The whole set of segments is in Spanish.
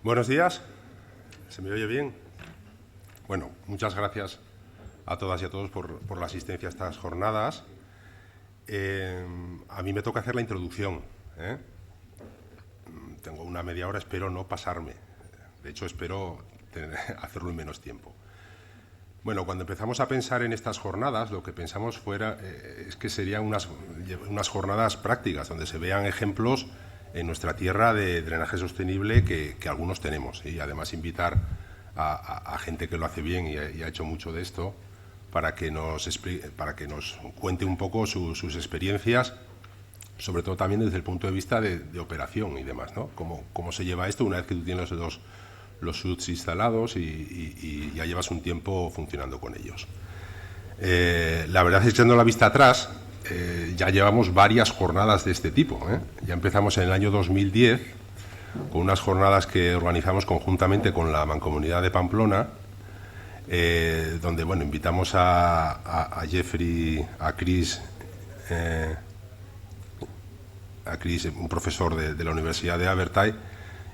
Buenos días, ¿se me oye bien? Bueno, muchas gracias a todas y a todos por la asistencia a estas jornadas. A mí me toca hacer la introducción, ¿eh? Tengo una media hora, espero no pasarme. De hecho, espero hacerlo en menos tiempo. Bueno, cuando empezamos a pensar en estas jornadas, lo que pensamos es que serían unas jornadas prácticas, donde se vean ejemplos en nuestra tierra de drenaje sostenible que algunos tenemos. Y además invitar a gente que lo hace bien y ha hecho mucho de esto para que nos cuente un poco sus experiencias, sobre todo también desde el punto de vista de operación y demás, ¿no? Cómo se lleva esto una vez que tú tienes los SUDs instalados y ya llevas un tiempo funcionando con ellos. La verdad es que echando la vista atrás, ya llevamos varias jornadas de este tipo, ¿eh? Ya empezamos en el año 2010 con unas jornadas que organizamos conjuntamente con la Mancomunidad de Pamplona, donde bueno, invitamos a Jeffrey, a Chris, un profesor de la Universidad de Abertay,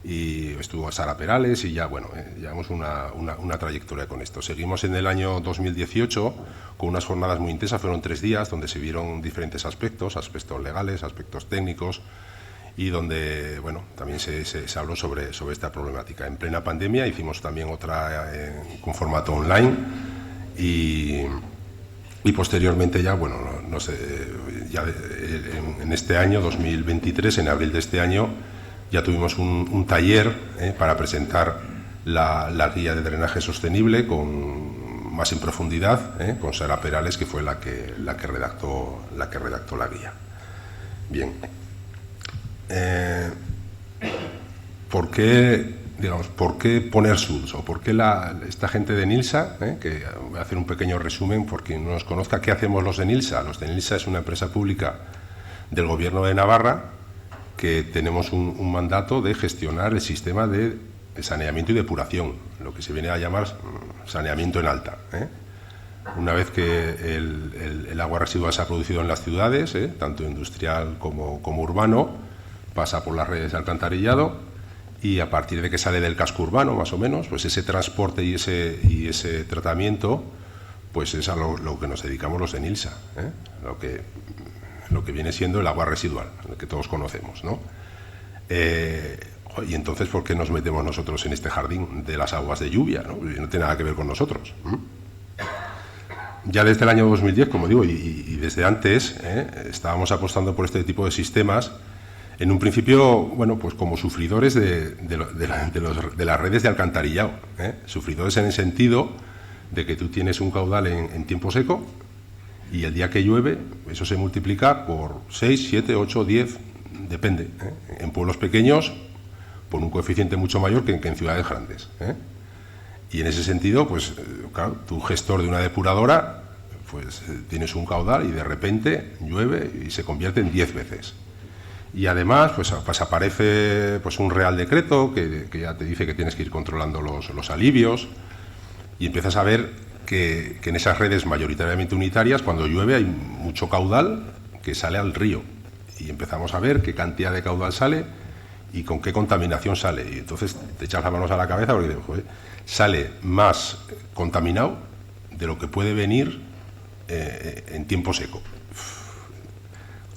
y estuvo Sara Perales y ya, bueno, llevamos una trayectoria con esto. Seguimos en el año 2018 con unas jornadas muy intensas, fueron 3 días, donde se vieron diferentes aspectos legales, aspectos técnicos, y donde, bueno, también se habló sobre esta problemática. En plena pandemia hicimos también otra con formato online y posteriormente ya, bueno, no sé, ya en este año, 2023, en abril de este año, ya tuvimos un taller para presentar la guía de drenaje sostenible más en profundidad, con Sara Perales, que fue la que redactó la guía. Bien. ¿Por qué poner SUDs? ¿O por qué esta gente de NILSA? Que voy a hacer un pequeño resumen por quien no nos conozca. ¿Qué hacemos los de NILSA? Los de NILSA es una empresa pública del Gobierno de Navarra que tenemos un mandato de gestionar el sistema de saneamiento y depuración, lo que se viene a llamar saneamiento en alta. Una vez que el agua residual se ha producido en las ciudades, tanto industrial como urbano, pasa por las redes de alcantarillado y a partir de que sale del casco urbano, más o menos, pues ese transporte y ese tratamiento, pues es a lo que nos dedicamos los de NILSA, lo que viene siendo el agua residual, el que todos conocemos, ¿no? Y entonces, ¿por qué nos metemos nosotros en este jardín de las aguas de lluvia? No tiene nada que ver con nosotros. Ya desde el año 2010, como digo, y desde antes, estábamos apostando por este tipo de sistemas, en un principio, bueno, pues como sufridores de las redes de alcantarillado, sufridores en el sentido de que tú tienes un caudal en tiempo seco, y el día que llueve, eso se multiplica por 6, 7, 8, 10, depende. En pueblos pequeños, por un coeficiente mucho mayor que en ciudades grandes. Y en ese sentido, pues, claro, tu gestor de una depuradora, pues tienes un caudal y de repente llueve y se convierte en 10 veces. Y además, pues aparece pues, un Real Decreto que ya te dice que tienes que ir controlando los alivios, y empiezas a ver que en esas redes mayoritariamente unitarias, cuando llueve hay mucho caudal que sale al río, y empezamos a ver qué cantidad de caudal sale y con qué contaminación sale, y entonces te echas las manos a la cabeza porque dices, joder, sale más contaminado de lo que puede venir en tiempo seco.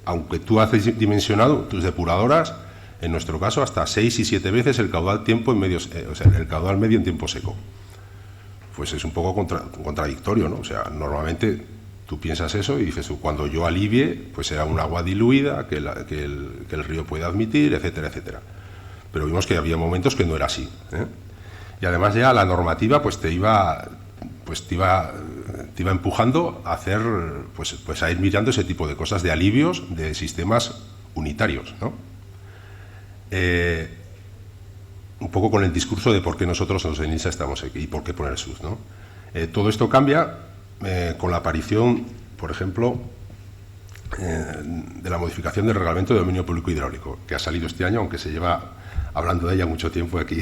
Aunque tú haces dimensionado tus depuradoras, en nuestro caso hasta 6 y 7 veces el caudal el caudal medio en tiempo seco. Pues es un poco contradictorio, ¿no? O sea, normalmente tú piensas eso y dices, cuando yo alivie, pues será un agua diluida que el río puede admitir, etcétera, etcétera. Pero vimos que había momentos que no era así, Y además ya la normativa pues te iba empujando a hacer, pues a ir mirando ese tipo de cosas, de alivios de sistemas unitarios, ¿no? Un poco con el discurso de por qué nosotros los de NILSA estamos aquí y por qué poner SUS, ¿no? Todo esto cambia con la aparición, por ejemplo, de la modificación del Reglamento de Dominio Público Hidráulico, que ha salido este año, aunque se lleva hablando de ella mucho tiempo aquí.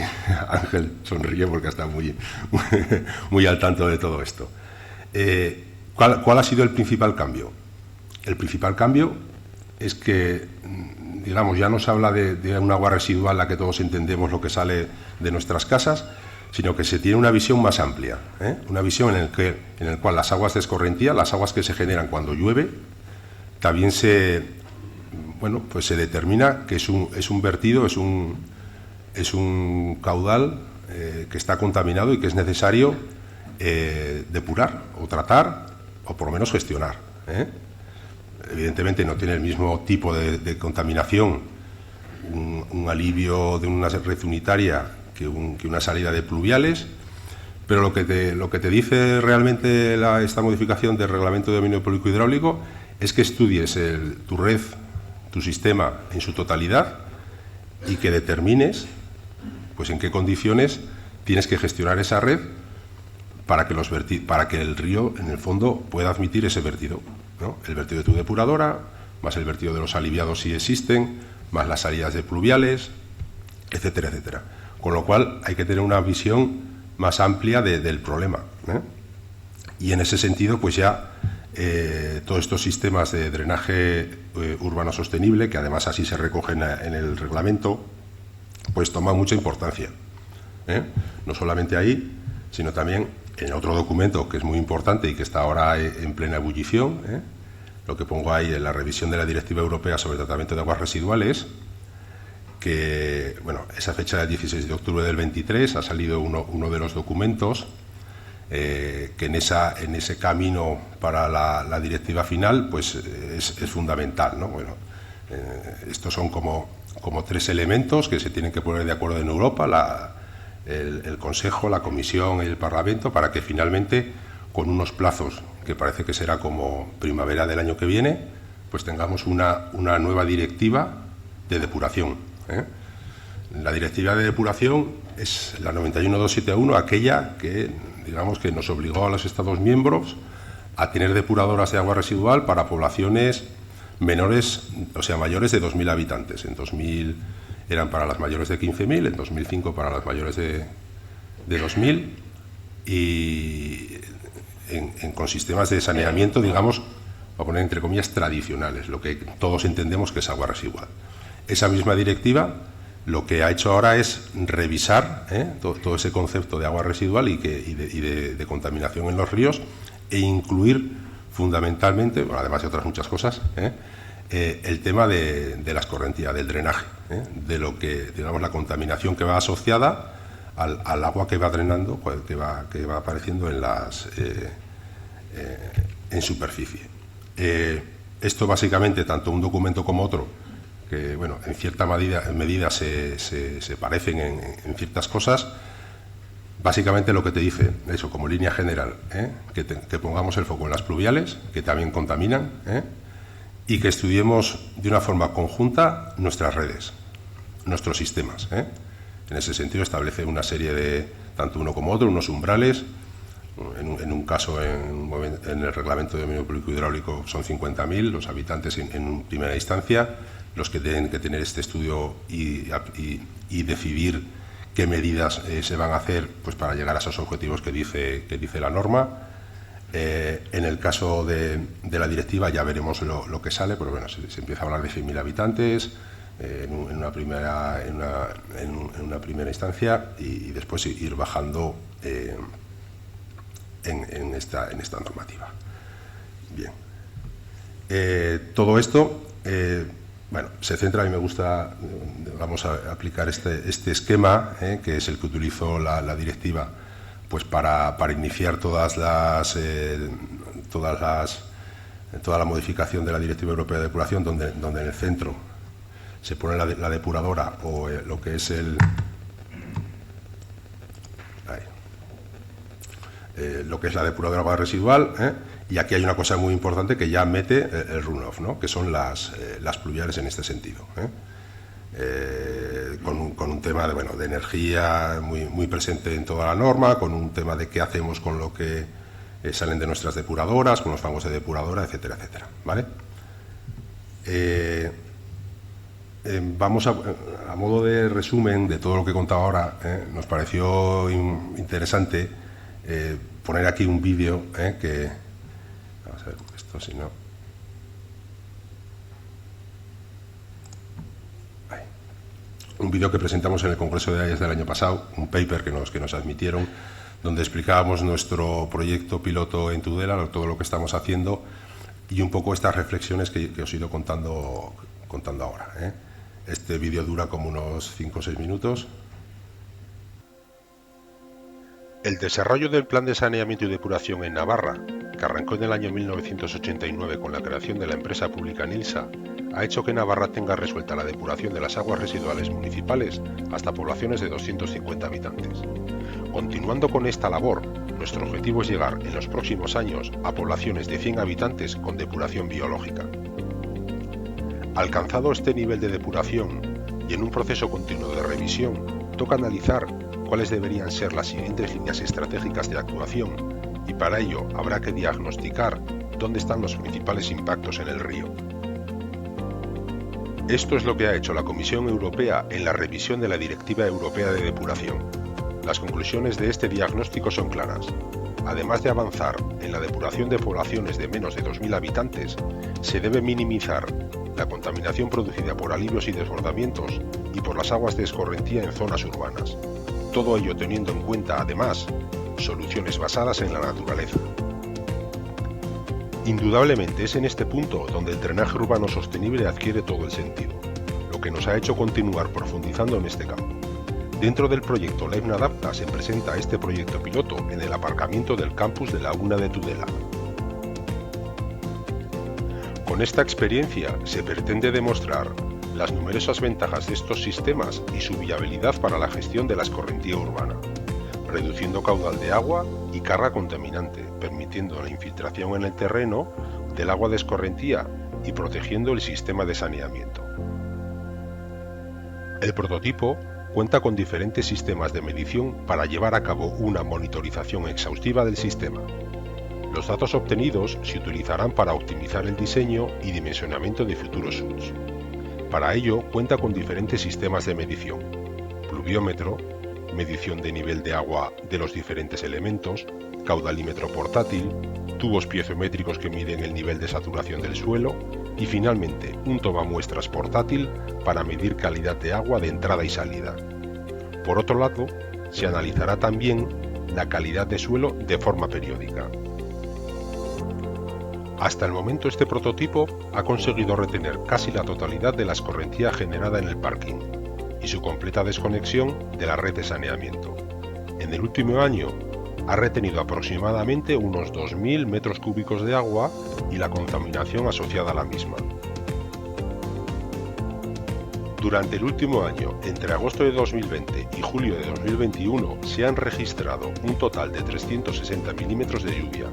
Ángel sonríe porque está muy al tanto de todo esto. ¿Cuál ha sido el principal cambio? El principal cambio es que digamos, ya no se habla de un agua residual, la que todos entendemos lo que sale de nuestras casas, sino que se tiene una visión más amplia, una visión en el cual las aguas de escorrentía, las aguas que se generan cuando llueve, también se determina que es un vertido, es un caudal que está contaminado y que es necesario depurar o tratar o por lo menos gestionar. Evidentemente no tiene el mismo tipo de contaminación un alivio de una red unitaria que una salida de pluviales, pero lo que te dice realmente esta modificación del reglamento de dominio público hidráulico es que estudies tu red, tu sistema en su totalidad y que determines pues en qué condiciones tienes que gestionar esa red para que el río en el fondo pueda admitir ese vertido, ¿no? El vertido de tu depuradora, más el vertido de los aliviados si existen, más las salidas de pluviales, etcétera, etcétera. Con lo cual hay que tener una visión más amplia del problema, y en ese sentido pues ya todos estos sistemas de drenaje urbano sostenible, que además así se recogen en el reglamento, pues toman mucha importancia, no solamente ahí, sino también en otro documento que es muy importante y que está ahora en plena ebullición, lo que pongo ahí en la revisión de la Directiva Europea sobre tratamiento de aguas residuales, que, bueno, esa fecha del 16 de octubre del 23 ha salido uno de los documentos que en ese camino para la directiva final pues es fundamental, ¿no? Bueno, estos son como 3 elementos que se tienen que poner de acuerdo en Europa, el Consejo, la Comisión y el Parlamento, para que finalmente, con unos plazos que parece que será como primavera del año que viene, pues tengamos una nueva directiva de depuración. La directiva de depuración es la 91.271, aquella que, digamos, que nos obligó a los Estados miembros a tener depuradoras de agua residual para poblaciones menores, o sea, mayores de 2.000 habitantes. En 2000 eran para las mayores de 15.000, en 2005 para las mayores de 2.000, y con sistemas de saneamiento, digamos, a poner entre comillas, tradicionales, lo que todos entendemos que es agua residual. Esa misma directiva lo que ha hecho ahora es revisar todo ese concepto de agua residual y de contaminación en los ríos, e incluir fundamentalmente, bueno, además de otras muchas cosas, el tema de la escorrentía, del drenaje, de lo que, digamos, la contaminación que va asociada al agua que va drenando, que va apareciendo en superficie. Esto básicamente, tanto un documento como otro, que, bueno, en cierta medida se parecen en ciertas cosas, básicamente lo que te dice, eso como línea general, que pongamos el foco en las pluviales, que también contaminan, y que estudiemos de una forma conjunta nuestras redes, nuestros sistemas. En ese sentido establece una serie de, tanto uno como otro, unos umbrales. En un caso, en el reglamento de dominio público hidráulico son 50.000 los habitantes en primera instancia, los que tienen que tener este estudio y decidir qué medidas se van a hacer pues para llegar a esos objetivos que dice la norma. En el caso de la directiva ya veremos lo que sale, pero bueno, se empieza a hablar de 100.000 habitantes en una primera instancia, y después ir bajando en esta normativa. Bien. Todo esto, bueno, se centra, y me gusta, vamos a aplicar este esquema, que es el que utilizó la directiva, pues para iniciar toda la modificación de la Directiva Europea de Depuración, donde en el centro se pone la depuradora, o lo que es lo que es la depuradora de agua residual, y aquí hay una cosa muy importante que ya mete el runoff, ¿no? Que son las pluviales en este sentido, con un tema de energía muy presente en toda la norma, con un tema de qué hacemos con lo que salen de nuestras depuradoras, con los fangos de depuradora, etcétera, etcétera, ¿vale? Vamos a modo de resumen de todo lo que he contado ahora, nos pareció interesante poner aquí un vídeo que... Vamos a ver esto, si no... un vídeo que presentamos en el Congreso de AIES del año pasado, un paper que nos admitieron, donde explicábamos nuestro proyecto piloto en Tudela, todo lo que estamos haciendo y un poco estas reflexiones que os he ido contando ahora. Este vídeo dura como unos 5 o 6 minutos. El desarrollo del Plan de Saneamiento y Depuración en Navarra, que arrancó en el año 1989 con la creación de la empresa pública Nilsa, ha hecho que Navarra tenga resuelta la depuración de las aguas residuales municipales hasta poblaciones de 250 habitantes. Continuando con esta labor, nuestro objetivo es llegar en los próximos años a poblaciones de 100 habitantes con depuración biológica. Alcanzado este nivel de depuración y en un proceso continuo de revisión, toca analizar cuáles deberían ser las siguientes líneas estratégicas de actuación y para ello habrá que diagnosticar dónde están los principales impactos en el río. Esto es lo que ha hecho la Comisión Europea en la revisión de la Directiva Europea de Depuración. Las conclusiones de este diagnóstico son claras. Además de avanzar en la depuración de poblaciones de menos de 2.000 habitantes, se debe minimizar la contaminación producida por alivios y desbordamientos y por las aguas de escorrentía en zonas urbanas. Todo ello teniendo en cuenta, además, soluciones basadas en la naturaleza. Indudablemente es en este punto donde el drenaje urbano sostenible adquiere todo el sentido, lo que nos ha hecho continuar profundizando en este campo. Dentro del proyecto LifeNadapta se presenta este proyecto piloto en el aparcamiento del campus de la UNA de Tudela. Con esta experiencia se pretende demostrar las numerosas ventajas de estos sistemas y su viabilidad para la gestión de la escorrentía urbana, reduciendo caudal de agua y carga contaminante, permitiendo la infiltración en el terreno del agua de escorrentía y protegiendo el sistema de saneamiento. El prototipo cuenta con diferentes sistemas de medición para llevar a cabo una monitorización exhaustiva del sistema. Los datos obtenidos se utilizarán para optimizar el diseño y dimensionamiento de futuros SUTs. Para ello cuenta con diferentes sistemas de medición: pluviómetro, medición de nivel de agua de los diferentes elementos, caudalímetro portátil, tubos piezométricos que miden el nivel de saturación del suelo y finalmente un tomamuestras portátil para medir calidad de agua de entrada y salida. Por otro lado, se analizará también la calidad de suelo de forma periódica. Hasta el momento este prototipo ha conseguido retener casi la totalidad de la escorrentía generada en el parking y su completa desconexión de la red de saneamiento. En el último año ha retenido aproximadamente unos 2.000 metros cúbicos de agua y la contaminación asociada a la misma. Durante el último año, entre agosto de 2020 y julio de 2021, se han registrado un total de 360 milímetros de lluvia.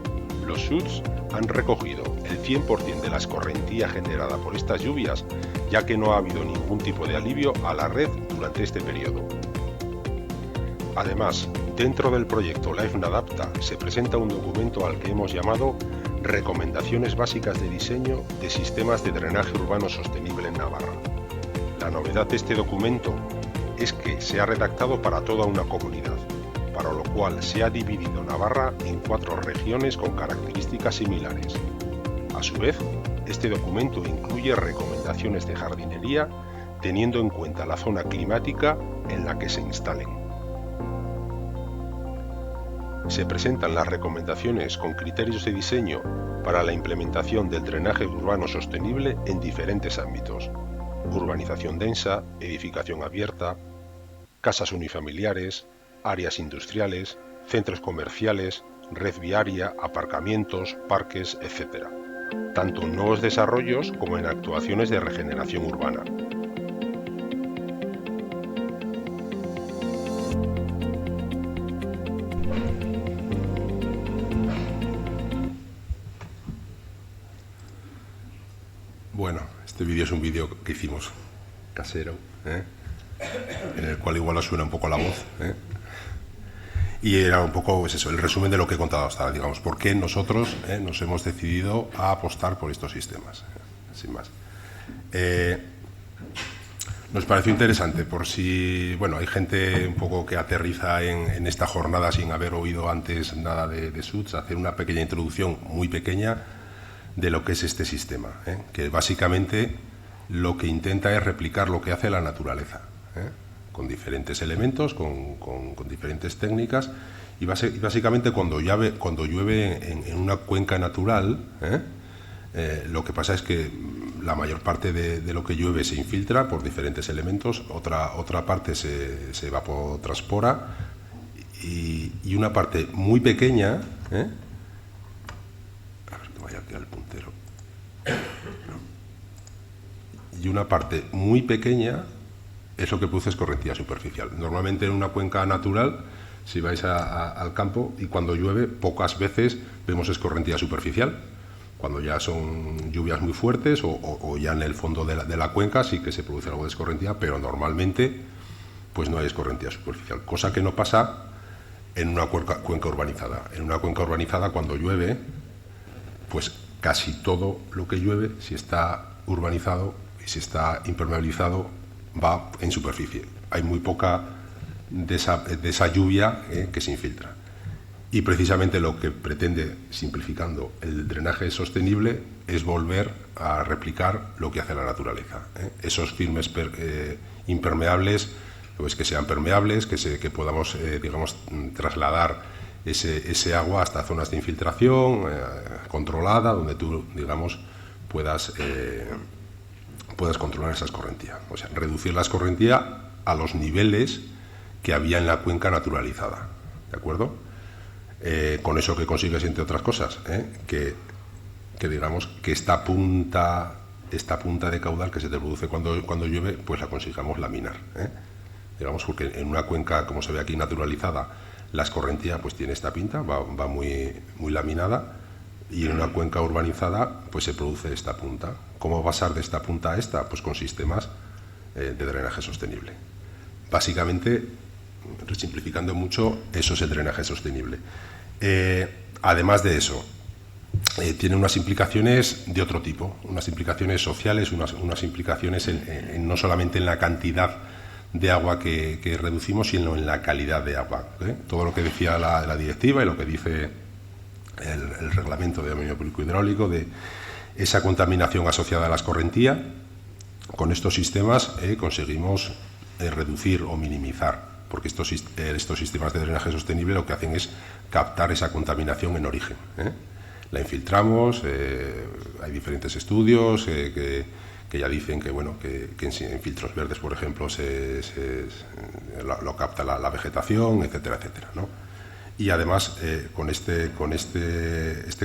Los SUTs han recogido el 100% de la escorrentía generada por estas lluvias, ya que no ha habido ningún tipo de alivio a la red durante este periodo. Además, dentro del proyecto LifeNadapta se presenta un documento al que hemos llamado Recomendaciones básicas de diseño de sistemas de drenaje urbano sostenible en Navarra. La novedad de este documento es que se ha redactado para toda una comunidad, para lo cual se ha dividido Navarra en 4 regiones con características similares. A su vez, este documento incluye recomendaciones de jardinería teniendo en cuenta la zona climática en la que se instalen. Se presentan las recomendaciones con criterios de diseño para la implementación del drenaje urbano sostenible en diferentes ámbitos: urbanización densa, edificación abierta, casas unifamiliares, áreas industriales, centros comerciales, red viaria, aparcamientos, parques, etc., tanto en nuevos desarrollos como en actuaciones de regeneración urbana. Bueno, este vídeo es un vídeo que hicimos casero, en el cual igual os suena un poco la voz, y era un poco pues eso, el resumen de lo que he contado hasta ahora, digamos, por qué nosotros nos hemos decidido a apostar por estos sistemas, sin más. Nos pareció interesante, por si, bueno, hay gente un poco que aterriza en esta jornada sin haber oído antes nada de SUTs, hacer una pequeña introducción muy pequeña de lo que es este sistema, que básicamente lo que intenta es replicar lo que hace la naturaleza. con diferentes elementos, con diferentes técnicas, y básicamente cuando llueve en una cuenca natural, lo que pasa es que la mayor parte de lo que llueve se infiltra por diferentes elementos, otra parte se evapotranspora, y una parte muy pequeña, a ver que vaya aquí al puntero, y una parte muy pequeña es lo que produce escorrentía superficial. Normalmente en una cuenca natural, si vais al campo y cuando llueve, pocas veces vemos escorrentía superficial. Cuando ya son lluvias muy fuertes o ya en el fondo de la cuenca sí que se produce algo de escorrentía, pero normalmente pues no hay escorrentía superficial, cosa que no pasa en una cuenca urbanizada. En una cuenca urbanizada, cuando llueve, pues casi todo lo que llueve, si está urbanizado y si está impermeabilizado, va en superficie. Hay muy poca de esa lluvia que se infiltra. Y precisamente lo que pretende, simplificando, el drenaje sostenible es volver a replicar lo que hace la naturaleza. Esos filmes impermeables, pues que sean permeables, que podamos, digamos, trasladar ese agua hasta zonas de infiltración controlada, donde tú, digamos, puedas controlar esa escorrentía. O sea, reducir la escorrentía a los niveles que había en la cuenca naturalizada. ¿De acuerdo? Con eso que consigues, entre otras cosas, que digamos que esta punta de caudal que se te produce cuando llueve, pues la consigamos laminar. Digamos, porque en una cuenca, como se ve aquí, naturalizada, la escorrentía pues tiene esta pinta, va muy laminada, y en una cuenca urbanizada pues se produce esta punta. ¿Cómo pasar de esta punta a esta? Pues con sistemas de drenaje sostenible. Básicamente, simplificando mucho, eso es el drenaje sostenible. Además de eso, tiene unas implicaciones de otro tipo, unas implicaciones sociales, unas implicaciones no solamente en la cantidad de agua que reducimos, sino en la calidad de agua. Todo lo que decía la directiva y lo que dice el reglamento de dominio público hidráulico, de esa contaminación asociada a la escorrentía, con estos sistemas conseguimos reducir o minimizar, porque estos sistemas de drenaje sostenible lo que hacen es captar esa contaminación en origen. La infiltramos, hay diferentes estudios que ya dicen que, bueno, que en filtros verdes, por ejemplo, lo capta la vegetación, etcétera, etcétera, ¿no? Y además, con este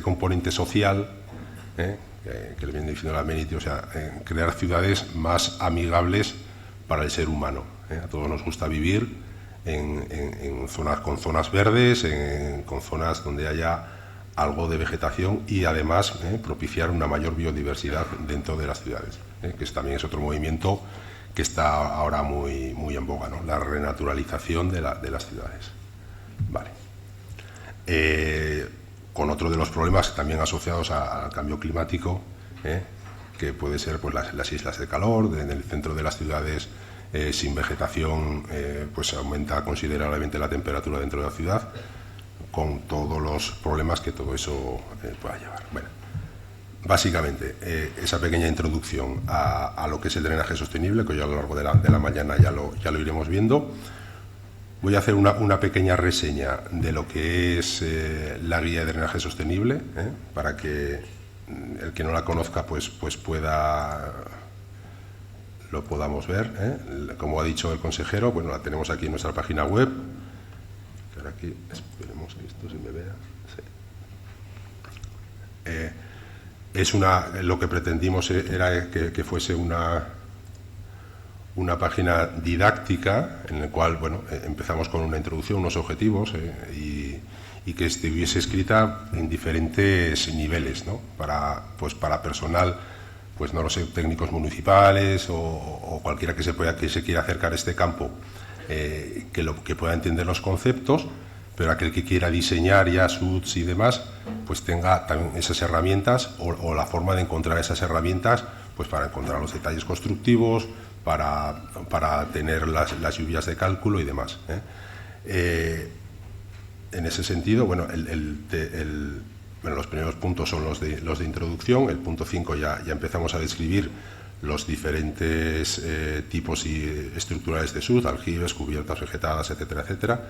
componente social, que le viene diciendo la Amenity, o sea, crear ciudades más amigables para el ser humano. A todos nos gusta vivir con zonas verdes, con zonas donde haya algo de vegetación, y además propiciar una mayor biodiversidad dentro de las ciudades, que también es otro movimiento que está ahora muy en boga, ¿no? La renaturalización de las ciudades. Vale. Con otro de los problemas también asociados al cambio climático, que puede ser pues las islas de calor. En el centro de las ciudades, sin vegetación, pues aumenta considerablemente la temperatura dentro de la ciudad, con todos los problemas que todo eso pueda llevar. Bueno, básicamente, esa pequeña introducción a lo que es el drenaje sostenible, que ya a lo largo de la mañana ya lo iremos viendo. Voy a hacer una pequeña reseña de lo que es la guía de drenaje sostenible, para que el que no la conozca pues lo podamos ver. Como ha dicho el consejero, bueno, la tenemos aquí en nuestra página web. Que ahora aquí, esperemos que esto se me vea. Sí. Lo que pretendimos era que fuese una página didáctica, en la cual, bueno, empezamos con una introducción, unos objetivos, y que estuviese escrita en diferentes niveles, ¿no? Para personal, pues no lo sé, técnicos municipales o cualquiera que se quiera acercar a este campo, que pueda entender los conceptos, pero aquel que quiera diseñar ya SUDs y demás, pues tenga también esas herramientas o la forma de encontrar esas herramientas, pues para encontrar los detalles constructivos, para tener las lluvias de cálculo y demás. En ese sentido, bueno, los primeros puntos son los de introducción. El punto 5 ya empezamos a describir los diferentes tipos estructurales de SUD, aljibes, cubiertas vegetadas, etcétera, etcétera.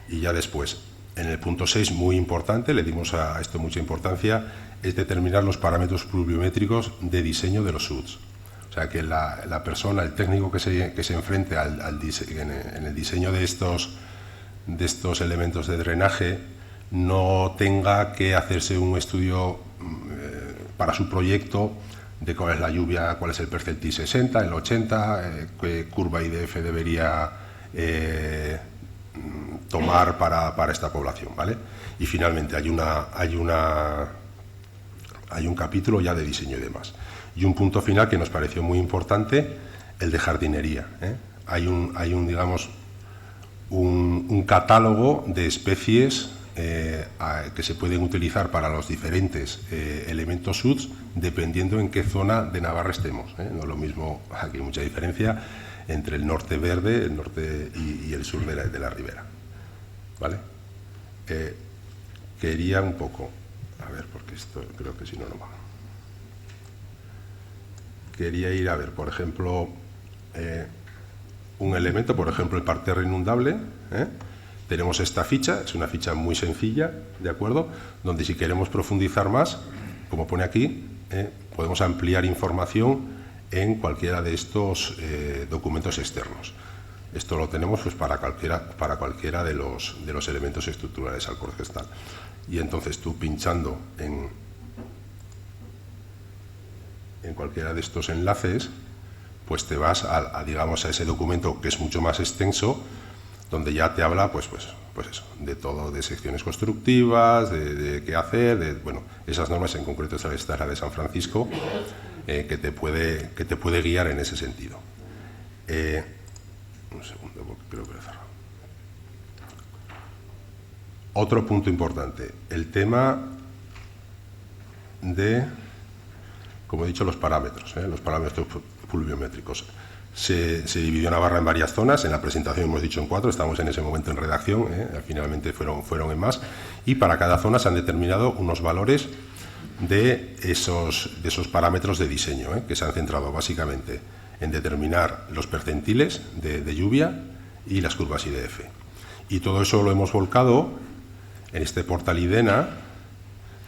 Y ya después, en el punto 6, muy importante, le dimos a esto mucha importancia, es determinar los parámetros pluviométricos de diseño de los SUDs. O sea, que la persona, el técnico que se enfrente en el diseño de estos elementos de drenaje, no tenga que hacerse un estudio para su proyecto de cuál es la lluvia, cuál es el percentil 60, el 80, qué curva IDF debería tomar para esta población, ¿vale? Y finalmente hay un capítulo ya de diseño y demás. Y un punto final que nos pareció muy importante, el de jardinería, ¿eh? Hay digamos, un catálogo de especies que se pueden utilizar para los diferentes elementos SUDs, dependiendo en qué zona de Navarra estemos, ¿eh? No es lo mismo, aquí hay mucha diferencia entre el norte verde, el norte y el sur de la ribera, ¿vale? Quería un poco, a ver, porque esto creo que si no, no va. Quería ir a ver, por ejemplo, un elemento, por ejemplo, el parterre inundable, ¿eh? Tenemos esta ficha, es una ficha muy sencilla, ¿de acuerdo? Donde si queremos profundizar más, como pone aquí, podemos ampliar información en cualquiera de estos documentos externos. Esto lo tenemos pues, para cualquiera de los elementos estructurales al forestal. Y entonces tú pinchando en cualquiera de estos enlaces, pues te vas digamos, a ese documento que es mucho más extenso, donde ya te habla pues eso, de todo, de secciones constructivas, de qué hacer, bueno, esas normas en concreto está la de San Francisco, que te puede guiar en ese sentido. Un segundo, porque creo que lo he cerrado. Otro punto importante, el tema de, como he dicho, los parámetros pluviométricos. Se dividió Navarra en varias zonas, en la presentación hemos dicho en 4, estamos en ese momento en redacción, finalmente fueron en más, y para cada zona se han determinado unos valores de esos parámetros de diseño, que se han centrado básicamente en determinar los percentiles de lluvia y las curvas IDF. Y todo eso lo hemos volcado en este portal IDENA,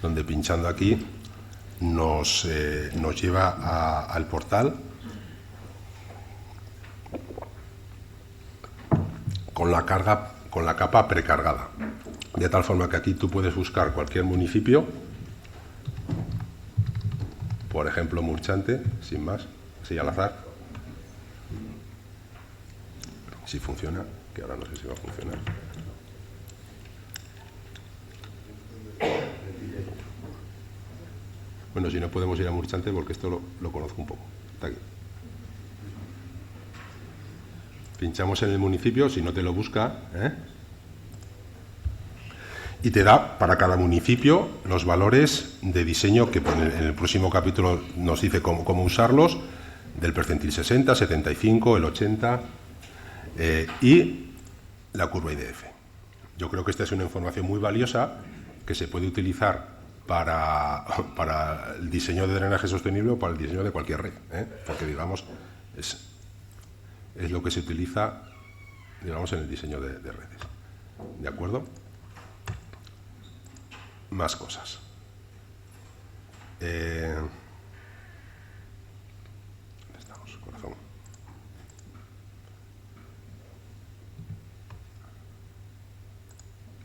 donde pinchando aquí nos lleva al portal con la capa precargada, de tal forma que aquí tú puedes buscar cualquier municipio, por ejemplo Murchante, sin más, así al azar, si funciona, que ahora no sé si va a funcionar. Bueno, si no podemos ir a Murchante porque esto lo conozco un poco, está aquí. Pinchamos en el municipio, si no te lo busca, y te da para cada municipio los valores de diseño que en el próximo capítulo nos dice cómo usarlos, del percentil 60, 75, el 80 y la curva IDF. Yo creo que esta es una información muy valiosa que se puede utilizar para el diseño de drenaje sostenible o para el diseño de cualquier red, porque digamos es lo que se utiliza, digamos, en el diseño de redes. ¿De acuerdo? Más cosas. ¿Dónde estamos, corazón?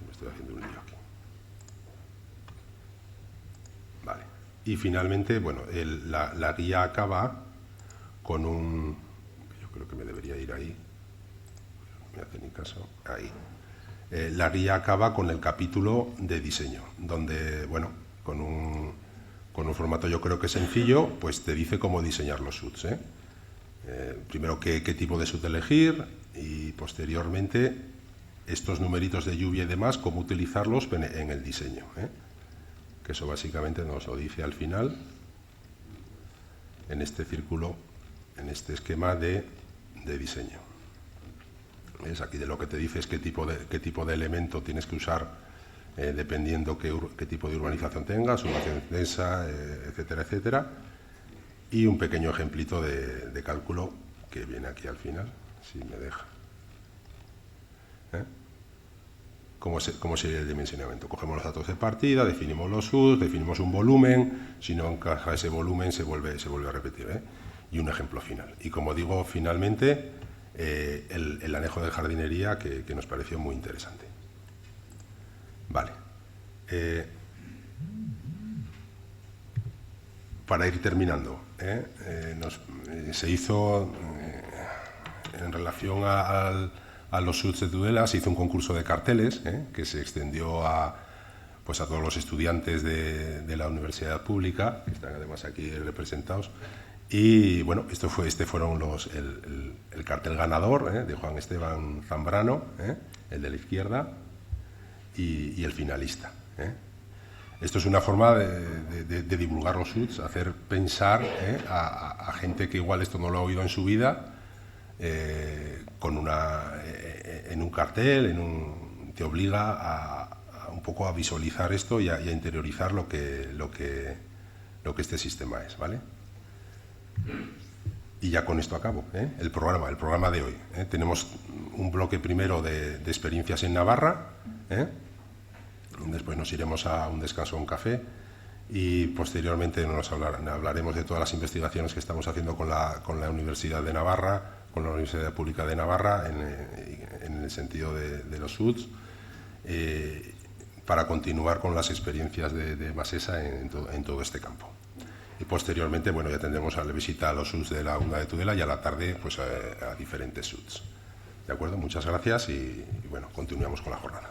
Me estoy haciendo un lío aquí. Vale. Y finalmente, bueno, la guía acaba con un... Creo que me debería ir ahí, no me hace ni caso, ahí. La guía acaba con el capítulo de diseño, donde, bueno, con un formato yo creo que sencillo, pues te dice cómo diseñar los SUDs, primero qué tipo de SUD elegir y posteriormente estos numeritos de lluvia y demás, cómo utilizarlos en el diseño, que eso básicamente nos lo dice al final, en este círculo, en este esquema de diseño. ¿Ves? Aquí de lo que te dice es qué tipo de elemento tienes que usar dependiendo qué tipo de urbanización tengas, urbanización densa, etcétera, etcétera. y un pequeño ejemplito de cálculo que viene aquí al final, si me deja. ¿Cómo sería el dimensionamiento? Cogemos los datos de partida, definimos los SUDs, definimos un volumen, si no encaja ese volumen se vuelve a repetir, y un ejemplo final. Y como digo, finalmente, el anejo de jardinería que nos pareció muy interesante. Vale. Para ir terminando, se hizo, en relación a los SUDs de Tudela, se hizo un concurso de carteles que se extendió a todos los estudiantes de la universidad pública, que están además aquí representados. Y bueno, este fueron el cartel ganador de Juan Esteban Zambrano, el de la izquierda, y el finalista. Esto es una forma de divulgar los SUDs, hacer pensar a gente que igual esto no lo ha oído en su vida, en un cartel, te obliga un poco a visualizar esto y a interiorizar lo que este sistema es, ¿vale? Y ya con esto acabo, el programa de hoy. Tenemos un bloque primero de experiencias en Navarra, después nos iremos a un descanso, a un café, y posteriormente hablaremos de todas las investigaciones que estamos haciendo con la Universidad de Navarra, con la Universidad Pública de Navarra, en el sentido de los SUDs, para continuar con las experiencias de Masesa en todo este campo. Y posteriormente, bueno, ya tendremos a la visita a los SUDs de la UNDA de Tudela y a la tarde pues a diferentes SUDs. ¿De acuerdo? Muchas gracias y bueno, continuamos con la jornada.